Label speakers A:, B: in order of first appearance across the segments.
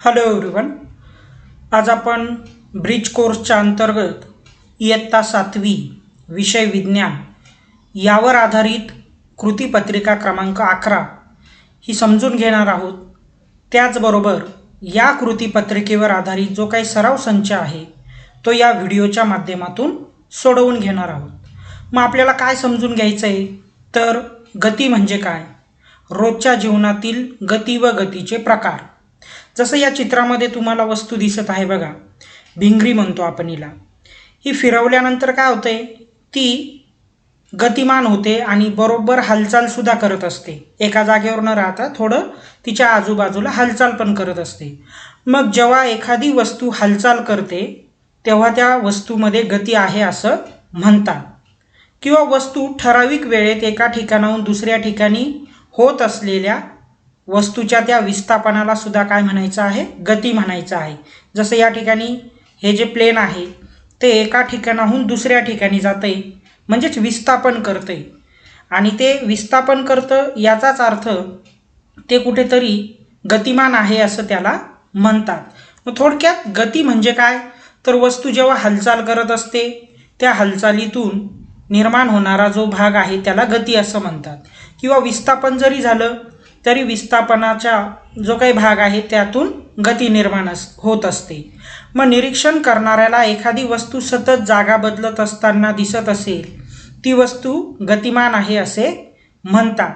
A: Hello everyone. आज आपण bridge कोर्सच्या अंतर्गत इयत्ता 7वी विषय विज्ञान यावर आधारित कृतीपत्रिका क्रमांक 11 ही समजून घेणार आहोत. त्याचबरोबर या कृतीपत्रिकेवर आधारित जो काही सराव संच आहे तो या व्हिडिओच्या माध्यमातून सोडवून घेणार आहोत. मग आपल्याला काय समजून घ्यायचं आहे तर गती म्हणजे काय, रोजच्या जीवनातील गती व गतीचे प्रकार. जसं या चित्रामध्ये तुम्हाला वस्तू दिसत आहे बघा, भिंगरी म्हणतो आपण हिला. ही फिरवल्यानंतर काय होतंय, ती गतिमान होते आणि बरोबर हालचाल सुद्धा करत असते. एका जागेवर न राहता थोडं तिच्या आजूबाजूला हालचाल पण करत असते. मग जेव्हा एखादी वस्तू हालचाल करते तेव्हा त्या वस्तूमध्ये गती आहे असं म्हणतात. किंवा वस्तू ठराविक वेळेत एका ठिकाणाहून दुसऱ्या ठिकाणी होत असलेल्या वस्तूच्या त्या विस्थापनाला सुद्धा काय म्हणायचं आहे, गती म्हणायचं आहे. जसं या ठिकाणी हे जे प्लेन आहे ते एका ठिकाणाहून दुसऱ्या ठिकाणी जाते म्हणजेच विस्थापन करते आणि ते विस्थापन करतं याचाच अर्थ ते कुठेतरी गतिमान आहे असं त्याला म्हणतात. मग थोडक्यात गती म्हणजे काय तर वस्तू जेव्हा हालचाल करत असते त्या हालचालीतून निर्माण होणारा जो भाग आहे त्याला गती असं म्हणतात. किंवा विस्थापन जरी झालं तरी विस्थापनाचा जो काही भाग आहे त्यातून गती निर्माण होत असते. मग निरीक्षण करणाऱ्याला एखादी वस्तू सतत जागा बदलत असताना दिसत असेल ती वस्तू गतिमान आहे असे म्हणतात.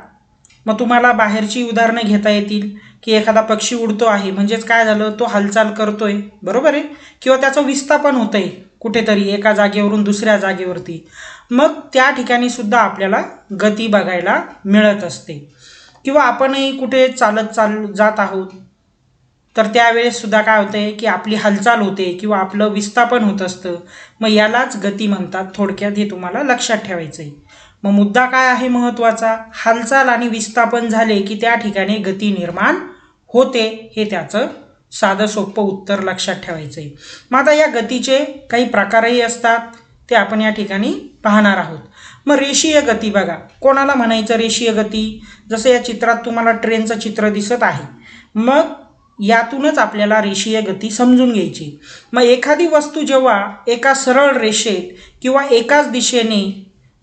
A: मग तुम्हाला बाहेरची उदाहरणं घेता येतील की एखादा पक्षी उडतो आहे म्हणजेच काय झालं, तो हालचाल करतोय, बरोबर आहे. किंवा त्याचं विस्थापन होतंय कुठेतरी एका जागेवरून दुसऱ्या जागेवरती, मग त्या ठिकाणी सुद्धा आपल्याला गती बघायला मिळत असते. किंवा आपणही कुठे चालत जात आहोत तर त्यावेळेस सुद्धा काय होतंय की आपली हालचाल होते किंवा आपलं विस्थापन होत असतं. मग यालाच गती म्हणतात. थोडक्यात हे तुम्हाला लक्षात ठेवायचं आहे. मग मुद्दा काय आहे महत्त्वाचा, हालचाल आणि विस्थापन झाले की त्या ठिकाणी गती निर्माण होते, हे त्याचं साधं सोपं उत्तर लक्षात ठेवायचं आहे. मग आता या गतीचे काही प्रकारही असतात ते आपण या ठिकाणी पाहणार आहोत. मग रेषीय गती बघा, कोणाला म्हणायचं रेषीय गती. जसं या चित्रात तुम्हाला ट्रेनचं चित्र दिसत आहे, मग यातूनच आपल्याला रेषीय गती समजून घ्यायची. मग एखादी वस्तू जेव्हा एका सरळ रेषेत किंवा एकाच दिशेने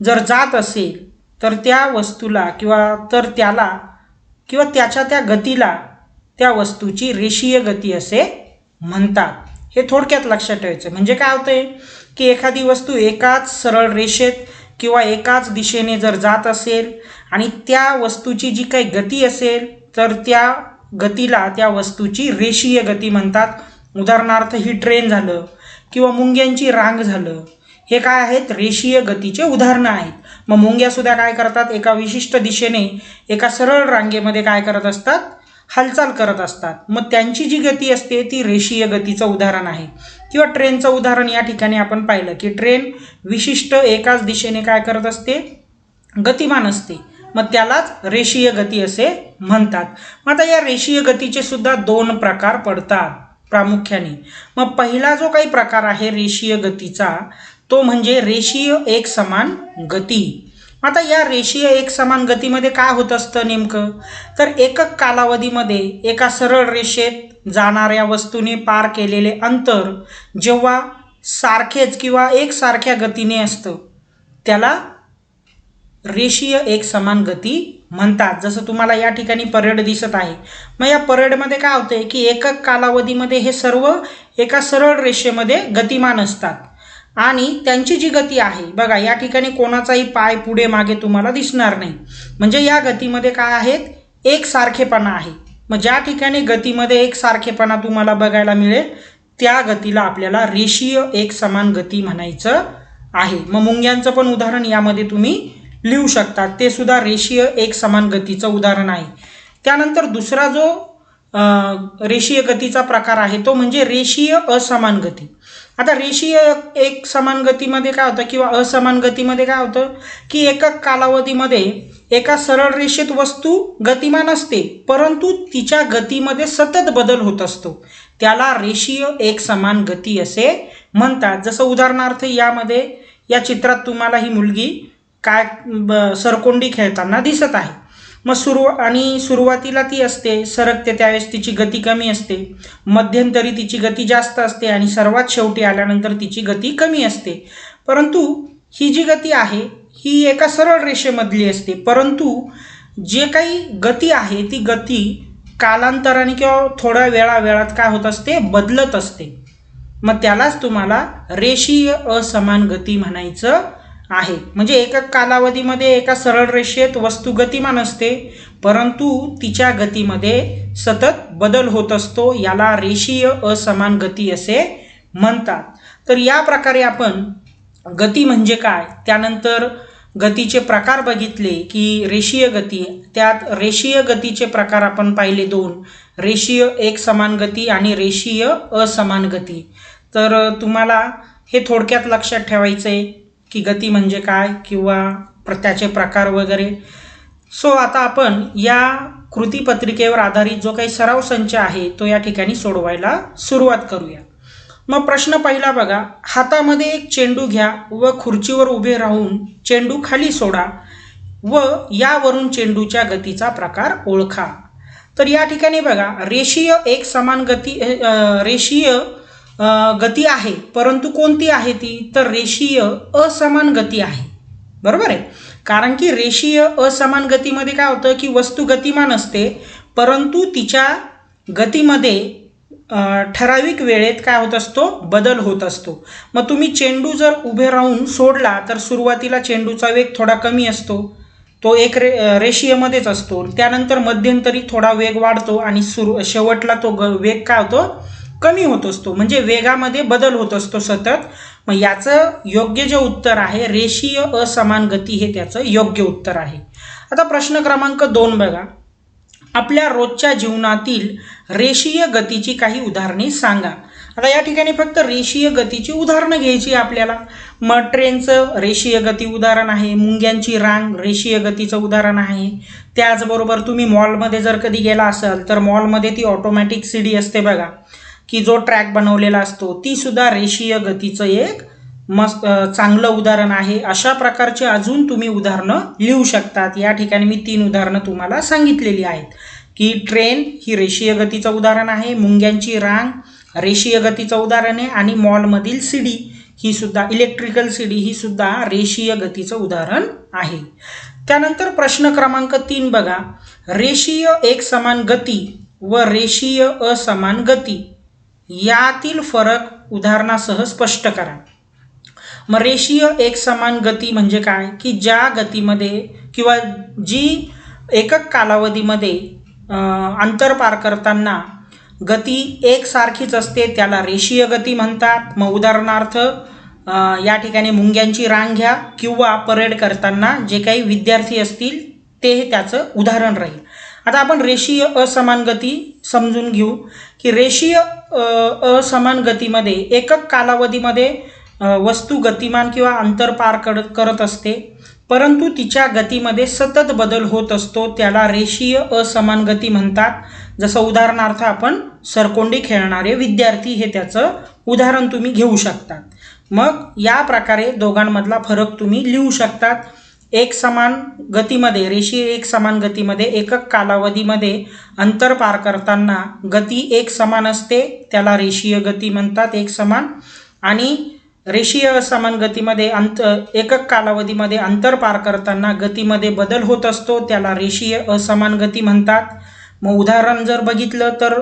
A: जर जात असेल तर त्या वस्तूला त्याला किंवा त्याच्या त्या गतीला त्या वस्तूची रेषीय गती असे म्हणतात. हे थोडक्यात लक्षात ठेवायचं. म्हणजे काय होतंय की एखादी वस्तू एकाच सरळ रेषेत किंवा एकाच दिशेने जर जात असेल आणि त्या वस्तूची जी काही गती असेल तर त्या गतीला त्या वस्तूची रेषीय गती म्हणतात. उदाहरणार्थ ही ट्रेन झालं किंवा मुंग्यांची रांग झालं, हे काय आहेत, रेषीय गतीचे उदाहरणं आहेत. मग मुंग्यासुद्धा काय करतात, एका विशिष्ट दिशेने एका सरळ रांगेमध्ये काय करत असतात, हालचाल करत असतात. मग त्यांची जी गती असते ती रेषीय गतीचं उदाहरण आहे. किंवा ट्रेनचं उदाहरण या ठिकाणी आपण पाहिलं की ट्रेन विशिष्ट एकाच दिशेने काय करत असते, गतिमान असते, मग त्यालाच रेषीय गती असे म्हणतात. मग आता या रेषीय गतीचे सुद्धा 2 प्रकार पडतात प्रामुख्याने. मग पहिला जो काही प्रकार आहे रेषीय गतीचा तो म्हणजे रेषीय एकसमान गती. आता या रेषीय एकसमान गतीमध्ये काय होत असतं नेमकं तर एकक कालावधीमध्ये एका सरळ रेषेत जाणाऱ्या वस्तूने पार केलेले अंतर जेव्हा सारखेच किंवा एकसारख्या गतीने असतं त्याला रेषीय एकसमान गती म्हणतात. जसं तुम्हाला या ठिकाणी परेड दिसत आहे. मग या परेडमध्ये काय होतंय की एकक कालावधीमध्ये हे सर्व एका सरळ रेषेमध्ये गतिमान असतात आणि त्यांची जी गती आहे बघा, या ठिकाणी कोणाचाही पाय पुढे मागे तुम्हाला दिसणार नाही. म्हणजे या गतीमध्ये काय आहेत, एकसारखेपणा आहे. मग ज्या ठिकाणी गतीमध्ये एकसारखेपणा तुम्हाला बघायला मिळेल त्या गतीला आपल्याला रेषीय एकसमान गती म्हणायचं आहे. मग मुंग्यांचं पण उदाहरण यामध्ये तुम्ही लिहू शकतात, ते सुद्धा रेषीय एकसमान गतीचं उदाहरण आहे. त्यानंतर दुसरा जो रेषीय गतीचा प्रकार आहे तो म्हणजे रेषीय असमान गती. आता रेषीय एकसमान गतीमध्ये काय होतं किंवा असमान गतीमध्ये काय होतं की एकक कालावधीमध्ये एका सरळ रेषेत वस्तू गतिमान असते परंतु तिच्या गतीमध्ये सतत बदल होत असतो, त्याला रेषीय एकसमान गती असे म्हणतात. जसं उदाहरणार्थ यामध्ये या चित्रात तुम्हाला ही मुलगी काय सरकोंडी खेळताना दिसत आहे. मग सुरुवातीला ती असते सरकते त्यावेळेस तिची गती कमी असते, मध्यंतरी तिची गती जास्त असते आणि सर्वात शेवटी आल्यानंतर तिची गती कमी असते. परंतु ही जी गती आहे ही एका सरळ रेषेमधली असते, परंतु जे काही गती आहे ती गती कालांतराने किंवा थोड्या वेळात काय होत असते, बदलत असते. मग त्यालाच तुम्हाला रेषीय असमान गती म्हणायचं आहे. म्हणजे एका कालावधीमध्ये एका सरळ रेषेत वस्तू गतिमान असते, परंतु तिच्या गतीमध्ये सतत बदल होत असतो. याला रेषीय असमान गती असे म्हणतात. तर या प्रकारे आपण गती म्हणजे काय, त्यानंतर गतीचे प्रकार बघितले की रेषीय गती, त्यात रेषीय गतीचे प्रकार आपण पाहिले दोन, रेषीय एकसमान गती आणि रेषीय असमान गती. तर तुम्हाला हे थोडक्यात लक्षात ठेवायचं आहे की गती म्हणजे काय किंवा त्याचे प्रकार वगैरे. सो आता आपण या कृतीपत्रिकेवर आधारित जो काही सराव संच आहे तो या ठिकाणी सोडवायला सुरुवात करूया. मग प्रश्न पहिला बघा, हातामध्ये एक चेंडू घ्या व खुर्चीवर उभे राहून चेंडू खाली सोडा व यावरून चेंडूच्या गतीचा प्रकार ओळखा. तर या ठिकाणी बघा रेषीय एकसमान गती, रेषीय गती आहे, परंतु कोणती आहे ती, तर रेषीय असमान गती आहे. बरोबर आहे, कारण की रेषीय असमान गतीमध्ये काय होतं की वस्तू गतिमान असते, परंतु तिच्या गतीमध्ये ठराविक वेळेत काय होत असतो, बदल होत असतो. मग तुम्ही चेंडू जर उभे राहून सोडला तर सुरुवातीला चेंडूचा वेग थोडा कमी असतो, तो एक रेषीयमध्येच असतो. त्यानंतर मध्यंतरी थोडा वेग वाढतो आणि शेवटला तो वेग काय होतो, कमी होत असतो. म्हणजे वेगामध्ये बदल होत असतो सतत. मग याचं योग्य जे उत्तर आहे रेषीय असमान गती, हे त्याचं योग्य उत्तर आहे. आता प्रश्न क्रमांक 2 बघा, आपल्या रोजच्या जीवनातील रेषीय गतीची काही उदाहरणे सांगा. आता या ठिकाणी फक्त रेषीय गतीची उदाहरणं घ्यायची आपल्याला. मग ट्रेनचं रेषीय गती उदाहरण आहे, मुंग्यांची रांग रेषीय गतीचं उदाहरण आहे. त्याचबरोबर तुम्ही मॉलमध्ये जर कधी गेला असाल तर मॉलमध्ये ती ऑटोमॅटिक सीडी असते बघा, की जो ट्रॅक बनवलेला असतो, ती सुद्धा रेषीय गतीचं एक मस्त चांगलं उदाहरण आहे. अशा प्रकारचे अजून तुम्ही उदाहरणं लिहू शकतात. या ठिकाणी मी 3 उदाहरणं तुम्हाला सांगितलेली आहेत की ट्रेन ही रेषीय गतीचं उदाहरण आहे, मुंग्यांची रांग रेषीय गतीचं उदाहरण आहे आणि मॉलमधील सीडी ही सुद्धा, इलेक्ट्रिकल सीडी ही सुद्धा रेषीय गतीचं उदाहरण आहे. त्यानंतर प्रश्न क्रमांक 3 बघा, रेषीय एकसमान गती व रेषीय असमान गती यातील फरक उदाहरणासह स्पष्ट करा. मग रेषीय एकसमान गती म्हणजे काय, की ज्या गतीमध्ये किंवा जी एकक कालावधीमध्ये अंतर पार करताना गती एकसारखीच असते त्याला रेषीय गती म्हणतात. मग उदाहरणार्थ या ठिकाणी मुंग्यांची रांग घ्या किंवा परेड करताना जे काही विद्यार्थी असतील ते त्याचं उदाहरण राहील. आता आपण रेषीय असमान गती समजून घेऊ की रेषीय असमान गतीमध्ये एकक कालावधीमध्ये वस्तू गतिमान किंवा अंतर पार करत असते, परंतु तिच्या गतीमध्ये सतत बदल होत असतो, त्याला रेषीय असमान गती म्हणतात. जसं उदाहरणार्थ आपण सरकोंडी खेळणारे विद्यार्थी हे त्याचं उदाहरण तुम्ही घेऊ शकतात. मग या प्रकारे दोघांमधला फरक तुम्ही लिहू शकतात. एकसमान गतीमध्ये, रेषीय एकसमान गतीमध्ये एकक कालावधीमध्ये अंतर पार करताना गती एक समान असते, त्याला रेषीय गती म्हणतात एकसमान. आणि रेषीय असमान गतीमध्ये एकक कालावधीमध्ये अंतर पार करताना गतीमध्ये बदल होत असतो, त्याला रेषीय असमान गती म्हणतात. मग उदाहरण जर बघितलं तर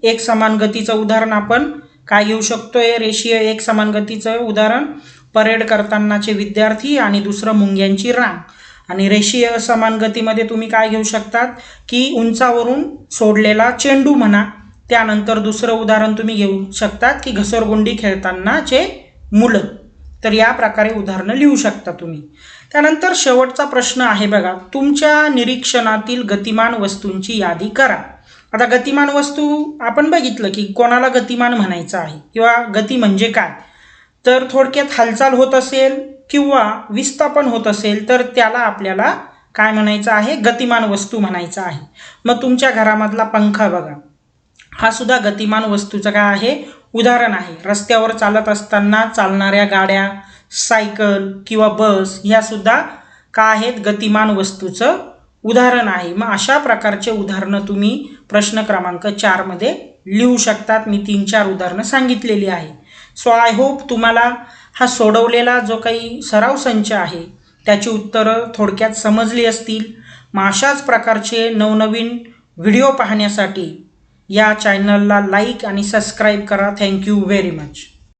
A: एकसमान गतीचं उदाहरण आपण काय घेऊ शकतोय, रेषीय एकसमान गतीचं उदाहरण परेड करतानाचे विद्यार्थी आणि दुसरं मुंग्यांची रांग. आणि रेषीय असमान गतीमध्ये तुम्ही काय घेऊ शकतात की उंचावरून सोडलेला चेंडू म्हणा. त्यानंतर दुसरं उदाहरण तुम्ही घेऊ शकतात की घसरगुंडी खेळतानाचे मुलं. तर या प्रकारे उदाहरणं लिहू शकता तुम्ही. त्यानंतर शेवटचा प्रश्न आहे बघा, तुमच्या निरीक्षणातील गतिमान वस्तूंची यादी करा. आता गतिमान वस्तू आपण बघितलं की कोणाला गतिमान म्हणायचं आहे किंवा गती म्हणजे काय, तर थोडक्यात हालचाल होत असेल किंवा विस्थापन होत असेल तर त्याला आपल्याला काय म्हणायचं आहे, गतिमान वस्तू म्हणायचं आहे. मग तुमच्या घरामधला पंखा बघा, हा सुद्धा गतिमान वस्तूचं काय आहे, उदाहरण आहे. रस्त्यावर चालत असताना चालणाऱ्या गाड्या, सायकल किंवा बस ह्या सुद्धा काय आहेत, गतिमान वस्तूचं उदाहरण आहे. मग अशा प्रकारचे उदाहरणं तुम्ही प्रश्न क्रमांक 4 मध्ये लिहू शकतात. मी 3-4 उदाहरणं सांगितलेली आहे. सो आय होप तुम्हाला हा सोडवलेला जो काही सराव संच आहे त्याची उत्तरं थोडक्यात समजली असतील. मग अशाच प्रकारचे नवनवीन व्हिडिओ पाहण्यासाठी या चॅनलला लाईक आणि सबस्क्राईब करा. Thank you very much.